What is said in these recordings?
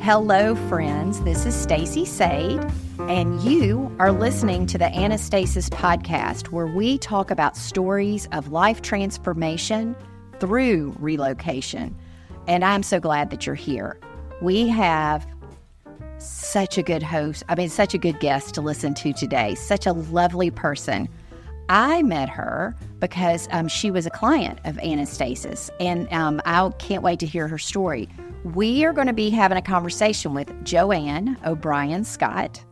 Hello, friends. This is Stacy Sade, and you are listening to the Annestasis podcast, where we talk about stories of life transformation through relocation. And I'm so glad that you're here. We have such a good such a good guest to listen to today. Such a lovely person. I met her because she was a client of Annestasis, and I can't wait to hear her story. We are going to be having a conversation with Joanne O'Brien Scott.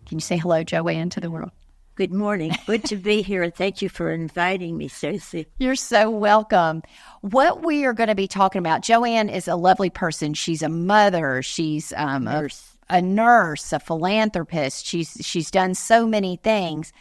Can you say hello, Joanne, to the world? Good morning. Good to be here, and thank you for inviting me, Stacey. You're so welcome. What we are going to be talking about, Joanne is a lovely person. She's a mother. She's a nurse, a philanthropist. She's done so many things.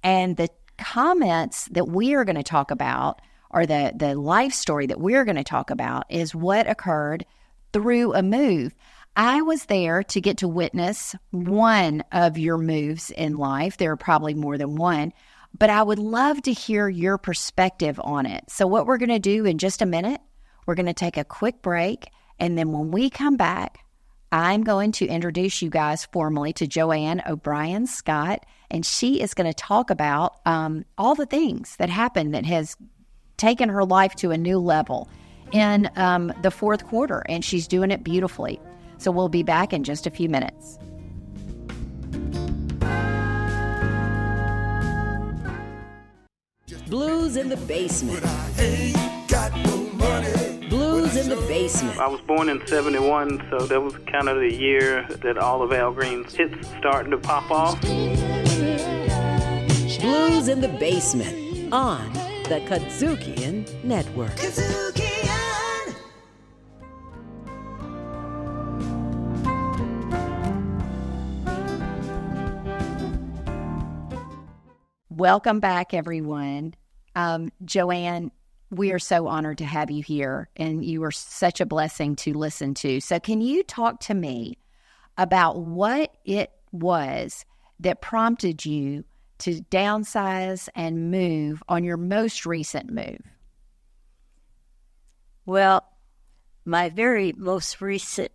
And the comments that we are going to talk about, or the life story that we're going to talk about, is what occurred through a move. I was there to get to witness one of your moves in life. There are probably more than one, but I would love to hear your perspective on it. So what we're going to do in just a minute, we're going to take a quick break, and then when we come back, I'm going to introduce you guys formally to Joanne O'Brien Scott, and she is going to talk about all the things that happened that has taken her life to a new level in the fourth quarter, and she's doing it beautifully. So we'll be back in just a few minutes. Blues in the basement. Blues in the basement. I was born in 71, so that was kind of the year that all of Al Green's hits starting to pop off. Blues in the basement on the Kadzukian Network. Welcome back, everyone. Joanne, we are so honored to have you here, and you are such a blessing to listen to. So can you talk to me about what it was that prompted you to downsize and move on your most recent move? Well, my very most recent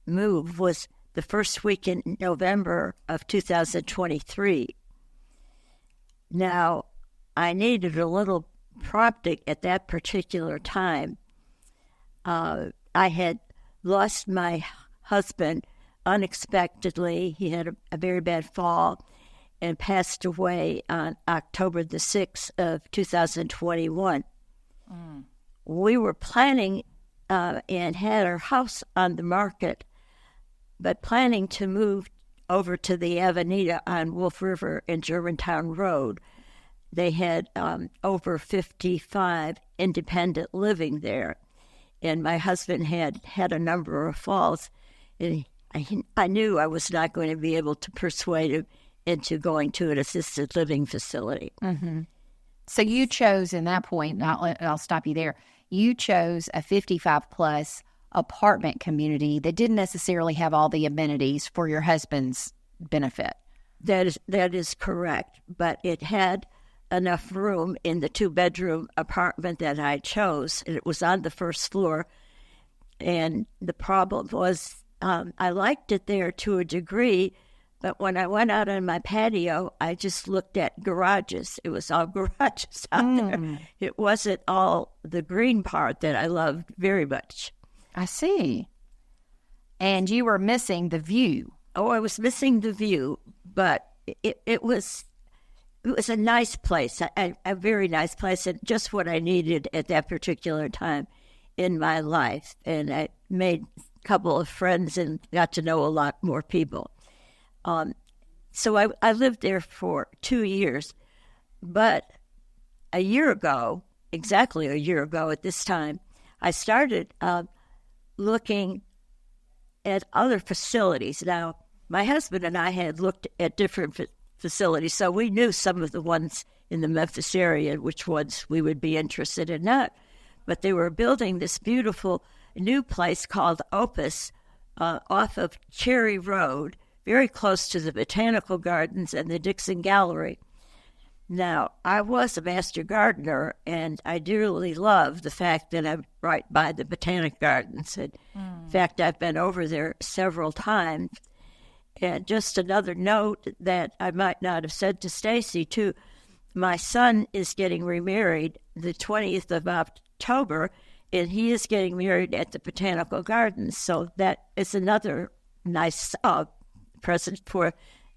move was the first week in November of 2023. Now, I needed a little prompting at that particular time. I had lost my husband unexpectedly. He had a very bad fall and passed away on October the 6th of 2021. We were planning and had our house on the market, but planning to move over to the Avenida on Wolf River and Germantown Road. They had over 55 independent living there, and my husband had a number of falls, and I knew I was not going to be able to persuade him into going to an assisted living facility. Mm-hmm. So you chose, in that point, I'll stop you there, you chose a 55-plus apartment community that didn't necessarily have all the amenities for your husband's benefit. That is correct, but it had enough room in the 2-bedroom apartment that I chose, and it was on the first floor. And the problem was I liked it there to a degree, but when I went out on my patio, I just looked at garages. It was all garages out there. It wasn't all the green part that I loved very much. I see. And you were missing the view. Oh, I was missing the view, but it was a nice place, a very nice place, and just what I needed at that particular time in my life. And I made a couple of friends and got to know a lot more people. So I lived there for 2 years, but exactly a year ago at this time, I started looking at other facilities. Now, my husband and I had looked at different facilities, so we knew some of the ones in the Memphis area, which ones we would be interested in not. But they were building this beautiful new place called Opus off of Cherry Road, very close to the Botanical Gardens and the Dixon Gallery. Now, I was a master gardener, and I dearly love the fact that I'm right by the Botanic Gardens. In fact, I've been over there several times. And just another note that I might not have said to Stacy, too, my son is getting remarried the 20th of October, and he is getting married at the Botanical Gardens. So that is another nice present for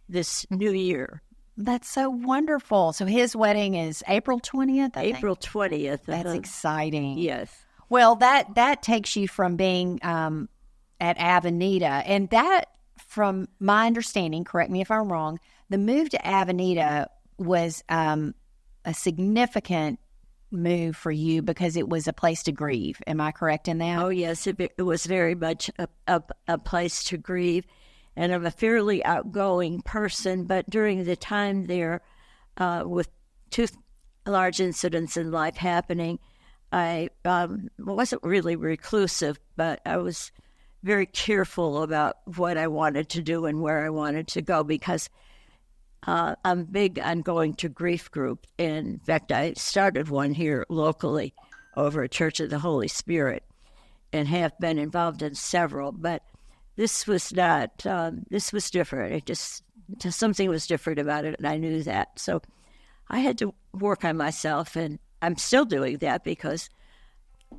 this new year. That's so wonderful. So his wedding is April 20th? April 20th. That's exciting. Yes. Well, that takes you from being at Avenida, and that, from my understanding, correct me if I'm wrong, the move to Avenida was a significant move for you because it was a place to grieve. Am I correct in that? Oh, yes. It was very much a place to grieve. And I'm a fairly outgoing person, but during the time there, with two large incidents in life happening, I wasn't really reclusive, but I was very careful about what I wanted to do and where I wanted to go, because I'm big on going to grief group. In fact, I started one here locally over at Church of the Holy Spirit and have been involved in several, but this was not, this was different. It just something was different about it, and I knew that. So I had to work on myself, and I'm still doing that because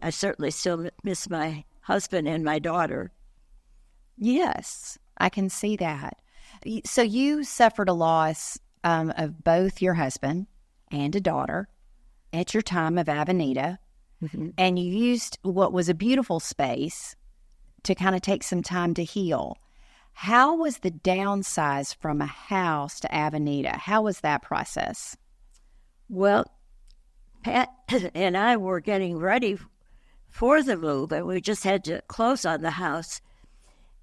I certainly still miss my husband and my daughter. Yes, I can see that. So you suffered a loss of both your husband and a daughter at your time of Avenida, and you used what was a beautiful space to kind of take some time to heal. How was the downsize from a house to Avenida? How was that process? Well, Pat and I were getting ready for the move, and we just had to close on the house.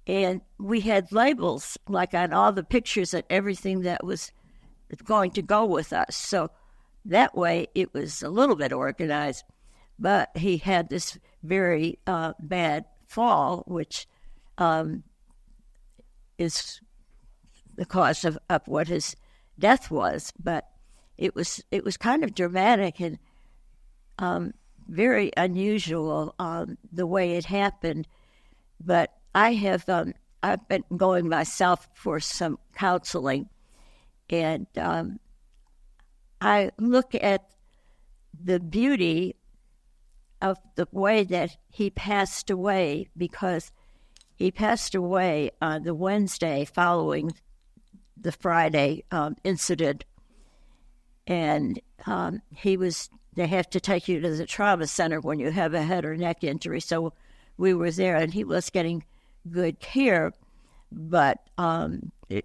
And we had labels, like on all the pictures and everything that was going to go with us. So that way it was a little bit organized. But he had this very bad fall, which is the cause of what his death was. But it was kind of dramatic and very unusual the way it happened. But I've been going myself for some counseling, and I look at the beauty of the way that he passed away, because he passed away on the Wednesday following the Friday incident, and they have to take you to the trauma center when you have a head or neck injury. So we were there, and he was getting good care, but the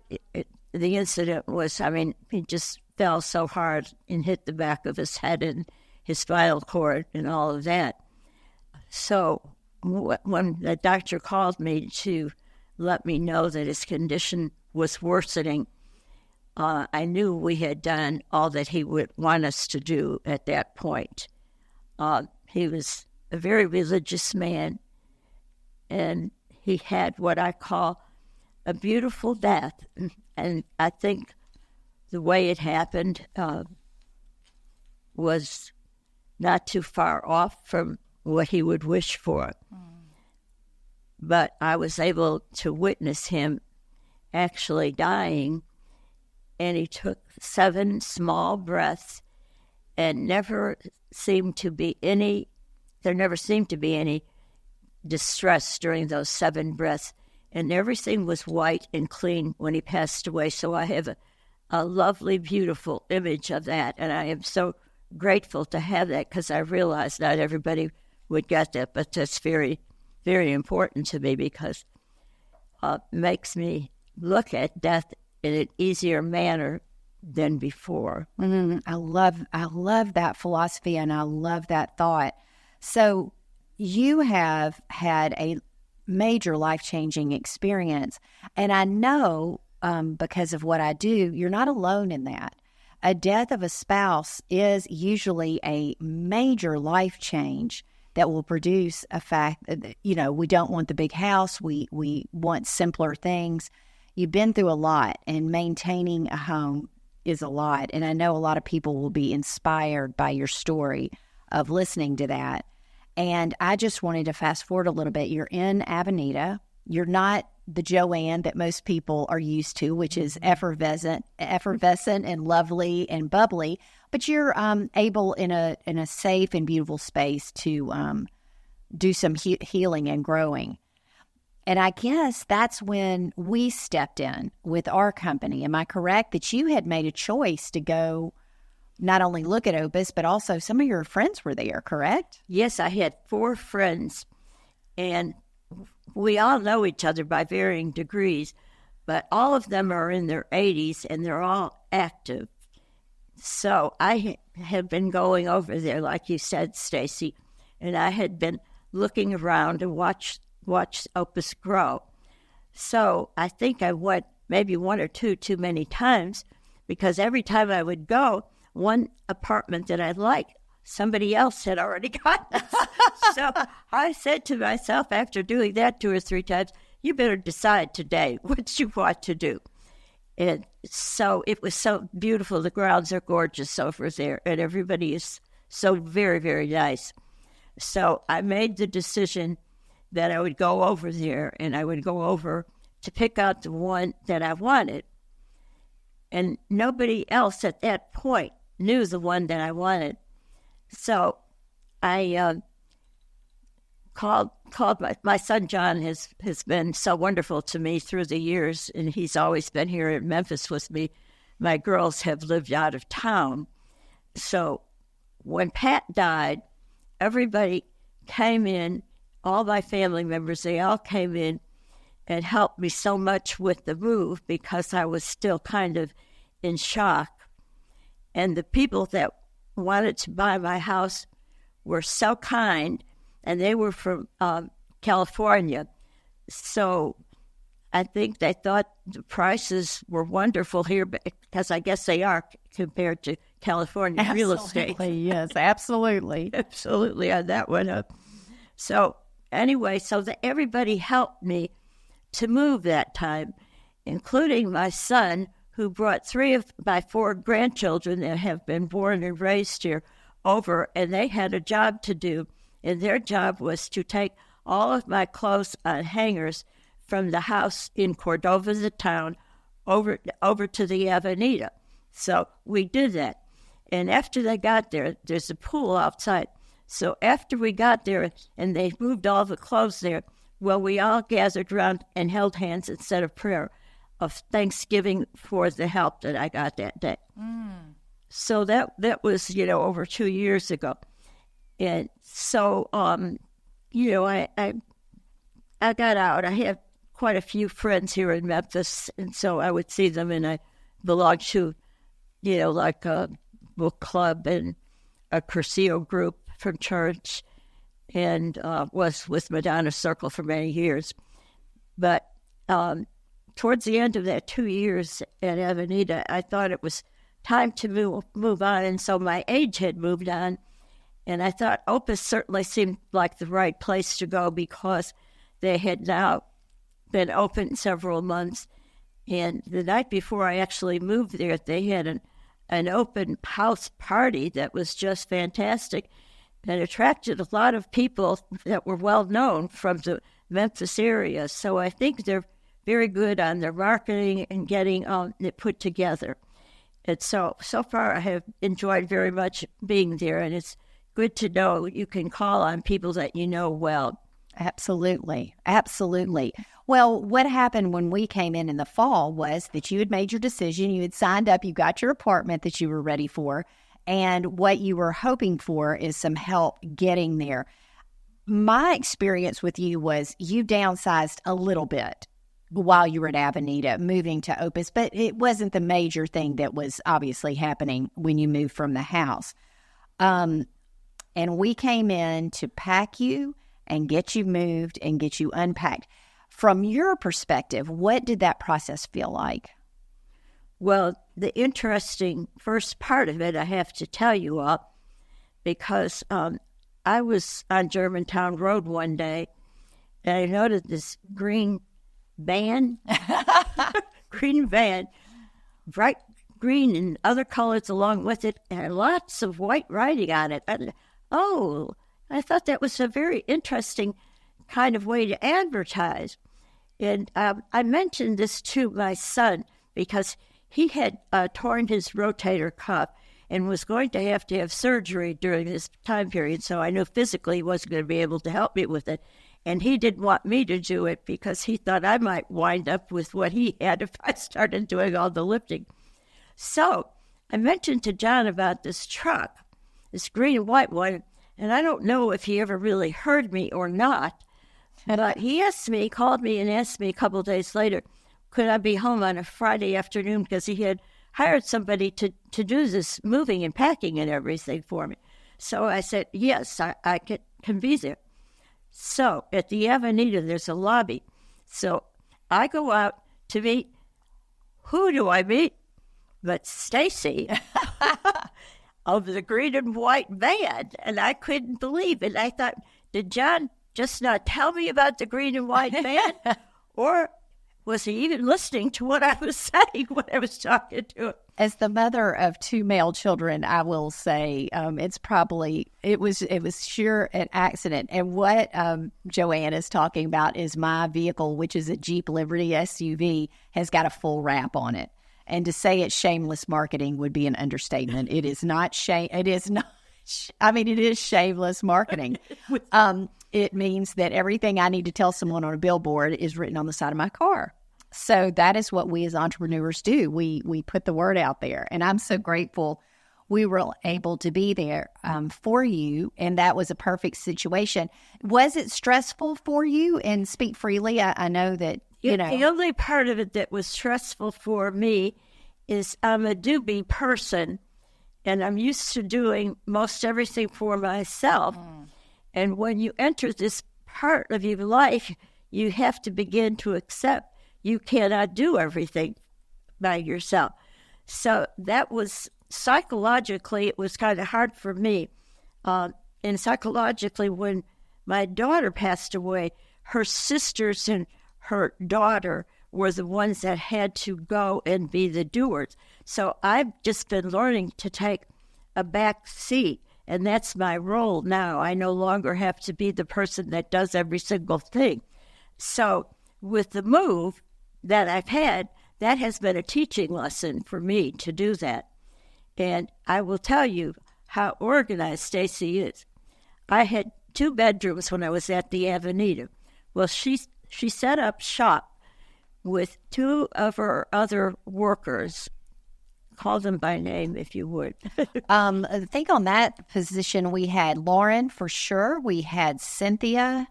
incident was, he just fell so hard and hit the back of his head and his spinal cord and all of that. So when the doctor called me to let me know that his condition was worsening, I knew we had done all that he would want us to do at that point. He was a very religious man, and he had what I call a beautiful death. And I think the way it happened was not too far off from what he would wish for. But I was able to witness him actually dying, and he took 7 small breaths, and there never seemed to be any distress during those 7 breaths, and everything was white and clean when he passed away. So I have a lovely, beautiful image of that, and I am so grateful to have that, because I realize not everybody would get that, but that's very, very important to me, because it makes me look at death in an easier manner than before. I love that philosophy, and I love that thought. So you have had a major life-changing experience, and I know because of what I do, you're not alone in that. A death of a spouse is usually a major life change that will produce a fact that, we don't want the big house. We want simpler things. You've been through a lot, and maintaining a home is a lot. And I know a lot of people will be inspired by your story of listening to that. And I just wanted to fast forward a little bit. You're in Avenida. You're not the Joanne that most people are used to, which is effervescent and lovely and bubbly. But you're able in a safe and beautiful space to do some healing and growing. And I guess that's when we stepped in with our company. Am I correct that you had made a choice to go not only look at Opus, but also some of your friends were there, correct? Yes, I had 4 friends, and we all know each other by varying degrees, but all of them are in their 80s, and they're all active. So I had been going over there, like you said, Stacy, and I had been looking around and watch Opus grow. So I think I went maybe 1 or 2 too many times, because every time I would go, one apartment that I liked, somebody else had already gotten. So I said to myself, after doing that 2 or 3 times, you better decide today what you want to do. And so it was so beautiful. The grounds are gorgeous over there, and everybody is so very, very nice. So I made the decision that I would go over there, and I would go over to pick out the one that I wanted. And nobody else at that point knew the one that I wanted. So I called my son John has been so wonderful to me through the years, and he's always been here in Memphis with me. My girls have lived out of town. So when Pat died, everybody came in, all my family members, they all came in and helped me so much with the move, because I was still kind of in shock. And the people that wanted to buy my house were so kind, and they were from California. So I think they thought the prices were wonderful here, because I guess they are compared to California real estate. Yes, absolutely. Absolutely, on that one. So anyway, everybody helped me to move that time, including my son, who brought 3 of my 4 grandchildren that have been born and raised here over, and they had a job to do. And their job was to take all of my clothes on hangers from the house in Cordova, the town, over to the Avenida. So we did that. And after they got there, there's a pool outside. So after we got there and they moved all the clothes there, well, we all gathered around and held hands and said a prayer of thanksgiving for the help that I got that day. So that was, over 2 years ago. And so, I got out. I have quite a few friends here in Memphis, and so I would see them, and I belonged to, like a book club and a Curcio group from church, and was with Madonna Circle for many years. But towards the end of that 2 years at Avenida, I thought it was time to move on, and so my age had moved on, and I thought Opus certainly seemed like the right place to go, because they had now been open several months, and the night before I actually moved there, they had an open house party that was just fantastic and attracted a lot of people that were well known from the Memphis area. So I think they're very good on their marketing and getting it put together. And so far I have enjoyed very much being there, and it's good to know you can call on people that you know well. Absolutely. Absolutely. Well, what happened when we came in the fall was that you had made your decision, you had signed up, you got your apartment that you were ready for, and what you were hoping for is some help getting there. My experience with you was you downsized a little bit while you were at Avenida, moving to Opus, but it wasn't the major thing that was obviously happening when you moved from the house. And we came in to pack you and get you moved and get you unpacked. From your perspective, what did that process feel like? Well, the interesting first part of it, I have to tell you all, because I was on Germantown Road one day, and I noticed this green van, bright green and other colors along with it, and lots of white writing on it. And, I thought that was a very interesting kind of way to advertise. And I mentioned this to my son because he had torn his rotator cuff and was going to have surgery during this time period. So I knew physically he wasn't going to be able to help me with it. And he didn't want me to do it because he thought I might wind up with what he had if I started doing all the lifting. So I mentioned to John about this truck, this green and white one, and I don't know if he ever really heard me or not. But he called me and asked me a couple of days later, could I be home on a Friday afternoon because he had hired somebody to do this moving and packing and everything for me. So I said, yes, I can be there. So at the Avenida, there's a lobby. So I go out to meet, who do I meet? But Stacy of the green and white van. And I couldn't believe it. I thought, did John just not tell me about the green and white van? Or was he even listening to what I was saying when I was talking to him? As the mother of 2 male children, I will say it was sure an accident. And what Joanne is talking about is my vehicle, which is a Jeep Liberty SUV, has got a full wrap on it. And to say it's shameless marketing would be an understatement. It is not it is not. I mean, it is shameless marketing. It means that everything I need to tell someone on a billboard is written on the side of my car. So that is what we as entrepreneurs do. We put the word out there. And I'm so grateful we were able to be there for you. And that was a perfect situation. Was it stressful for you? And speak freely. I know that, you know. The only part of it that was stressful for me is I'm a doobie person. And I'm used to doing most everything for myself. And when you enter this part of your life, you have to begin to accept you cannot do everything by yourself. So that was psychologically, it was kind of hard for me. And psychologically, when my daughter passed away, her sisters and her daughter were the ones that had to go and be the doers. So I've just been learning to take a back seat, and that's my role now. I no longer have to be the person that does every single thing. So with the move that I've had, that has been a teaching lesson for me to do that. And I will tell you how organized Stacy is. I had 2 bedrooms when I was at the Avenida. Well, she set up shop with 2 of her other workers. Call them by name, if you would. I think on that position, we had Lauren for sure. We had Cynthia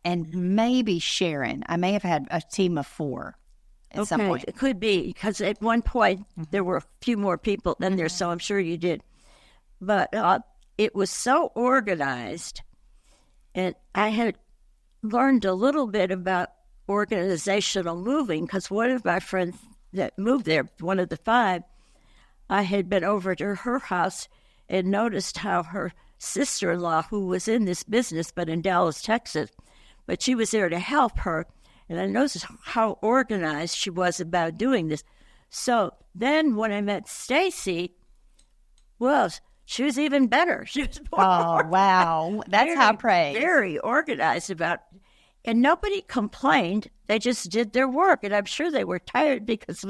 and maybe Sharon. I may have had a team of 4 at some point. It could be, because at one point there were a few more people than there, so I'm sure you did. But it was so organized, and I had learned a little bit about organizational moving, because one of my friends that moved there, one of the 5, I had been over to her house and noticed how her sister-in-law, who was in this business but in Dallas, Texas, but she was there to help her, and I noticed how organized she was about doing this. So then when I met Stacy, well, she was even better. She was more organized. Wow. That's high praise. Very organized about it. And nobody complained. They just did their work. And I'm sure they were tired because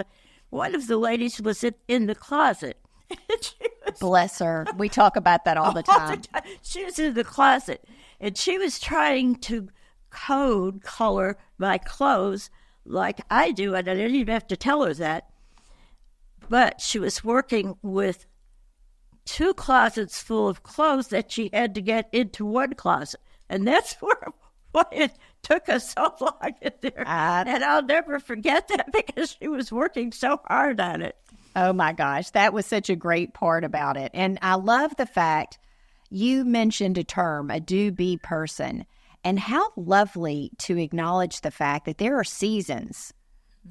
one of the ladies was in the closet. Bless her. We talk about that all the time. She was in the closet, and she was trying to color my clothes like I do, and I didn't even have to tell her that. But she was working with 2 closets full of clothes that she had to get into one closet. And that's why it took us so long in there. And I'll never forget that because she was working so hard on it. Oh, my gosh. That was such a great part about it. And I love the fact you mentioned a term, a do-be person, and how lovely to acknowledge the fact that there are seasons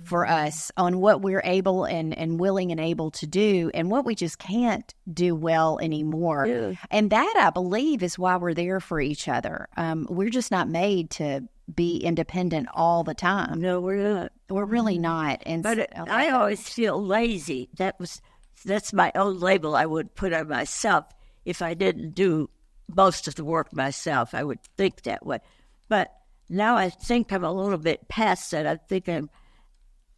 for us on what we're able and willing and able to do and what we just can't do well anymore. Yeah. And that, I believe, is why we're there for each other. We're just not made to be independent all the time. No, we're not. We're really not. And But I always feel lazy. That's my own label I would put on myself. If I didn't do most of the work myself, I would think that way. But now I think I'm a little bit past that. I think I'm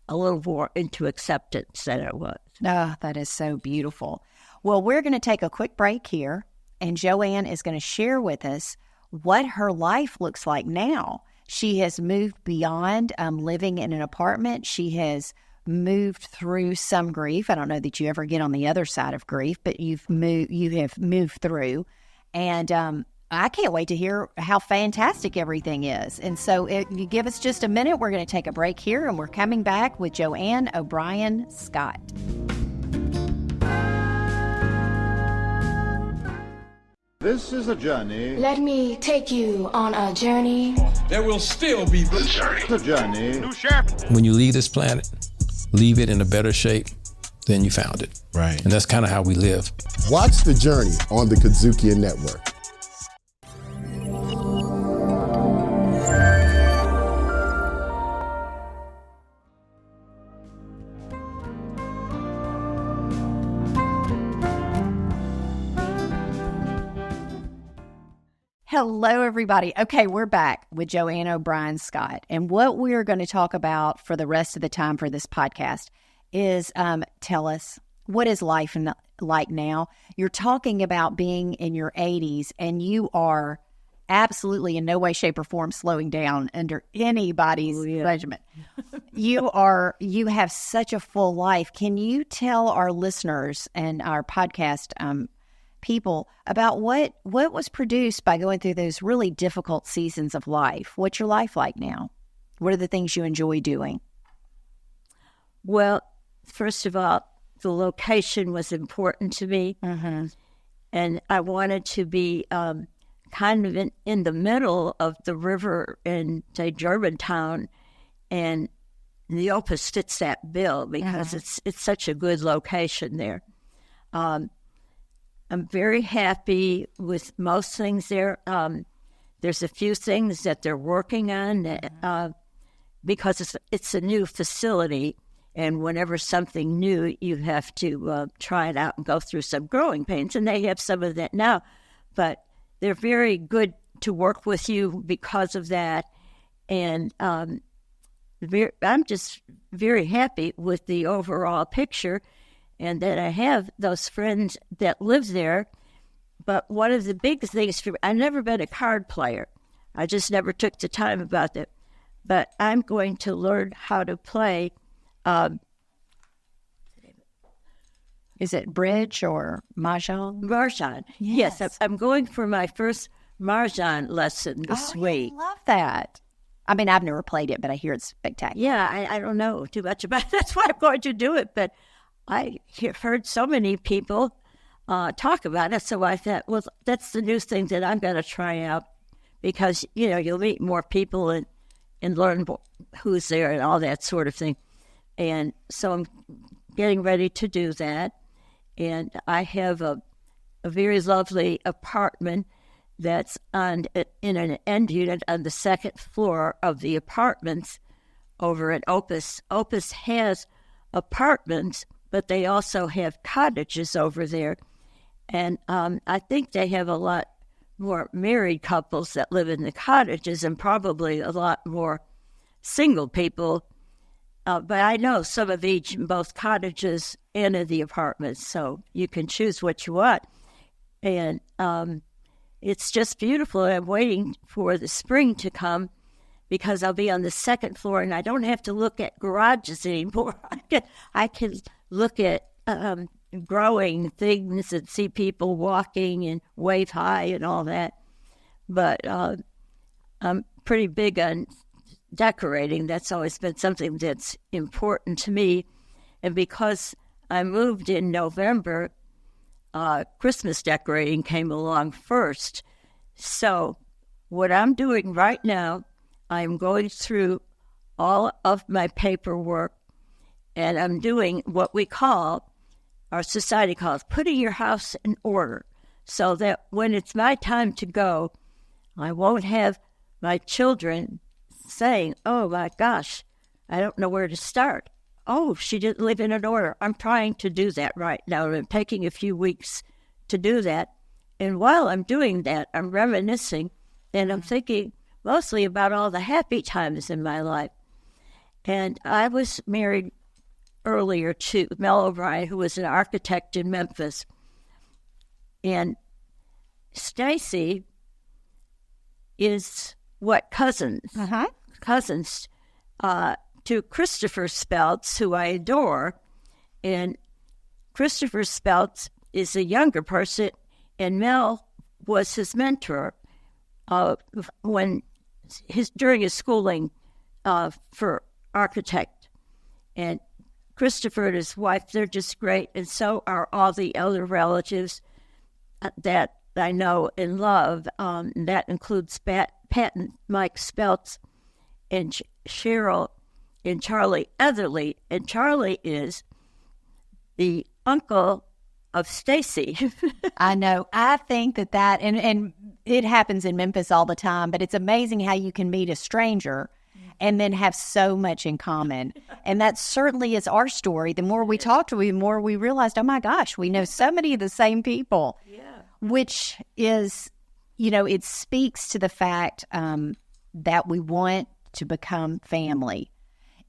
a little more into acceptance than I was. Oh, that is so beautiful. Well, we're going to take a quick break here, and Joanne is going to share with us what her life looks like now. She has moved beyond living in an apartment. She has moved through some grief. I don't know that you ever get on the other side of grief, but you have moved through. And I can't wait to hear how fantastic everything is. And so if you give us just a minute, we're going to take a break here, and we're coming back with Joanne O'Brien Scott. This is a journey. Let me take you on a journey. There will still be the journey. The journey. When you leave this planet, leave it in a better shape than you found it. Right. And that's kind of how we live. Watch The Journey on the Kadzukian Network. Hello, everybody. Okay, we're back with Joanne O'Brien Scott. And what we're going to talk about for the rest of the time for this podcast is tell us, what is life like now? You're talking about being in your 80s, and you are absolutely in no way, shape, or form slowing down under anybody's measurement. You have such a full life. Can you tell our listeners and our podcast people about what was produced by going through those really difficult seasons of life? What's your life like now? What are the things you enjoy doing? Well, first of all, the location was important to me. Mm-hmm. And I wanted to be kind of in the middle of the river in, say, Germantown. And the Opus fits that bill because it's such a good location there. I'm very happy with most things there. There's a few things that they're working on because it's a new facility, and whenever something new, you have to try it out and go through some growing pains, and they have some of that now. But they're very good to work with you because of that, and I'm just very happy with the overall picture. And that I have those friends that live there. But one of the big things for me, I've never been a card player. I just never took the time about that. But I'm going to learn how to play. Is it bridge or mahjong? Mahjong. Yes, I'm going for my first mahjong lesson this week. I love that. I mean, I've never played it, but I hear it's spectacular. Yeah, I don't know too much about it. That's why I'm going to do it. But I heard so many people talk about it, so I thought, well, that's the new thing that I'm going to try out because, you'll meet more people and learn who's there and all that sort of thing. And so I'm getting ready to do that. And I have a very lovely apartment that's in an end unit on the second floor of the apartments over at Opus. Opus has apartments, but they also have cottages over there. And I think they have a lot more married couples that live in the cottages and probably a lot more single people. But I know some of each in both cottages and in the apartments, so you can choose what you want. And it's just beautiful. I'm waiting for the spring to come because I'll be on the second floor and I don't have to look at garages anymore. I can look at growing things and see people walking and wave hi and all that. But I'm pretty big on decorating. That's always been something that's important to me. And because I moved in November, Christmas decorating came along first. So what I'm doing right now, I'm going through all of my paperwork, and I'm doing what our society calls putting your house in order, so that when it's my time to go, I won't have my children saying, oh my gosh, I don't know where to start. Oh, she didn't live in an order. I'm trying to do that right now. I'm taking a few weeks to do that. And while I'm doing that, I'm reminiscing, and I'm thinking mostly about all the happy times in my life. And I was married earlier to Mel O'Brien, who was an architect in Memphis. And Stacy is what cousins to Christopher Speltz, who I adore. And Christopher Speltz is a younger person, and Mel was his mentor during his schooling for architect. And Christopher and his wife, they're just great, and so are all the other relatives that I know and love. That includes Pat and Mike Speltz and Cheryl and Charlie Etherly. And Charlie is the uncle of Stacy. I know. I think that and it happens in Memphis all the time, but it's amazing how you can meet a stranger and then have so much in common. And that certainly is our story. The more we talked to him, the more we realized, oh my gosh, we know so many of the same people. Yeah. Which is, it speaks to the fact that we want to become family.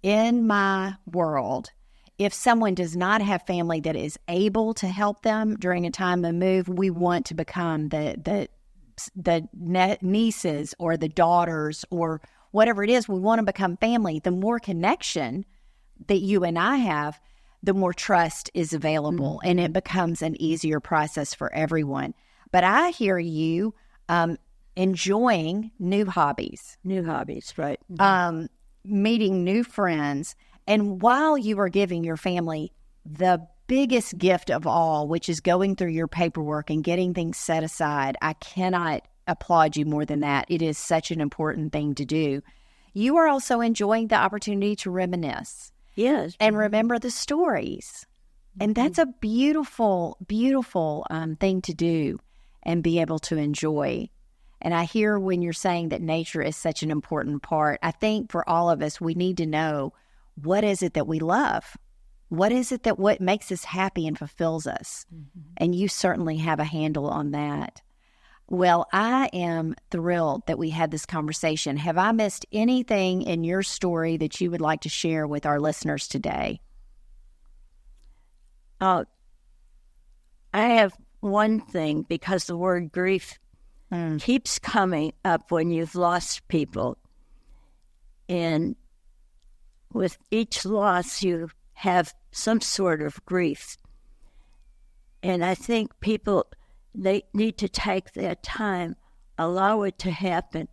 In my world, if someone does not have family that is able to help them during a time of move, we want to become the nieces or the daughters or whatever it is. We want to become family. The more connection that you and I have, the more trust is available, and it becomes an easier process for everyone. But I hear you enjoying new hobbies. New hobbies, right. Meeting new friends. And while you are giving your family the biggest gift of all, which is going through your paperwork and getting things set aside, I cannot applaud you more than that. It is such an important thing to do. You are also enjoying the opportunity to reminisce. Yes. And remember the stories. And that's a beautiful, beautiful thing to do and be able to enjoy. And I hear when you're saying that nature is such an important part. I think for all of us, we need to know, what is it that we love? What is it that what makes us happy and fulfills us? And you certainly have a handle on that. Well, I am thrilled that we had this conversation. Have I missed anything in your story that you would like to share with our listeners today? I have one thing, because the word grief keeps coming up when you've lost people. And with each loss, you have some sort of grief. And I think people, they need to take their time, allow it to happen.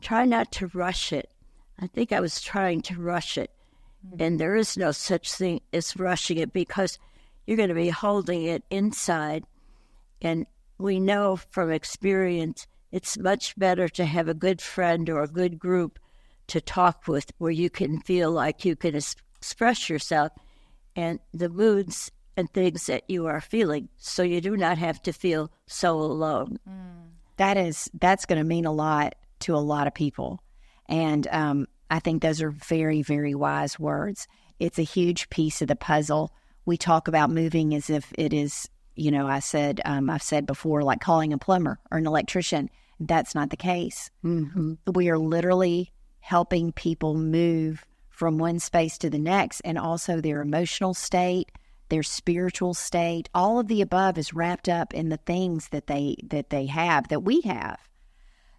Try not to rush it. I think I was trying to rush it. And there is no such thing as rushing it, because you're going to be holding it inside. And we know from experience, it's much better to have a good friend or a good group to talk with, where you can feel like you can express yourself and the moods and things that you are feeling, so you do not have to feel so alone. That's going to mean a lot to a lot of people. And I think those are very, very wise words. It's a huge piece of the puzzle. We talk about moving as if it is, I've said before, like calling a plumber or an electrician. That's not the case. We are literally helping people move from one space to the next, and also their emotional state, their spiritual state. All of the above is wrapped up in the things that they have, that we have.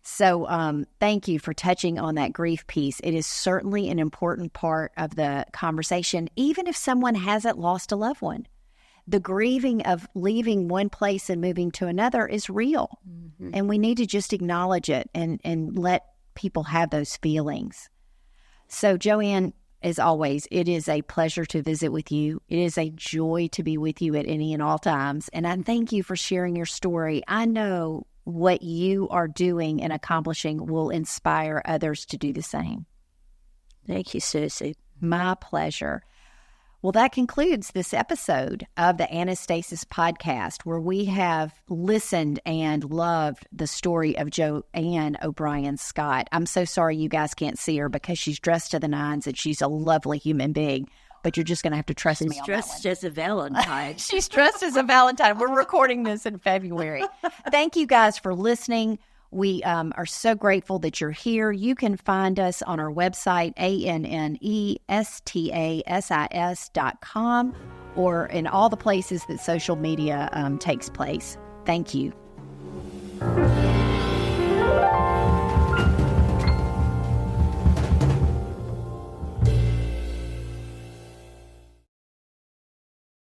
So thank you for touching on that grief piece. It is certainly an important part of the conversation, even if someone hasn't lost a loved one. The grieving of leaving one place and moving to another is real. And we need to just acknowledge it and let people have those feelings. So Joanne, as always, it is a pleasure to visit with you. It is a joy to be with you at any and all times. And I thank you for sharing your story. I know what you are doing and accomplishing will inspire others to do the same. Thank you, Susie. My pleasure. Well, that concludes this episode of the Annestasis podcast, where we have listened and loved the story of Joanne O'Brien Scott. I'm so sorry you guys can't see her because she's dressed to the nines and she's a lovely human being, but you're just going to have to trust me on that one. She's dressed as a Valentine. She's dressed as a Valentine. We're recording this in February. Thank you guys for listening. We are so grateful that you're here. You can find us on our website, ANNESTASIS.com, or in all the places that social media takes place. Thank you.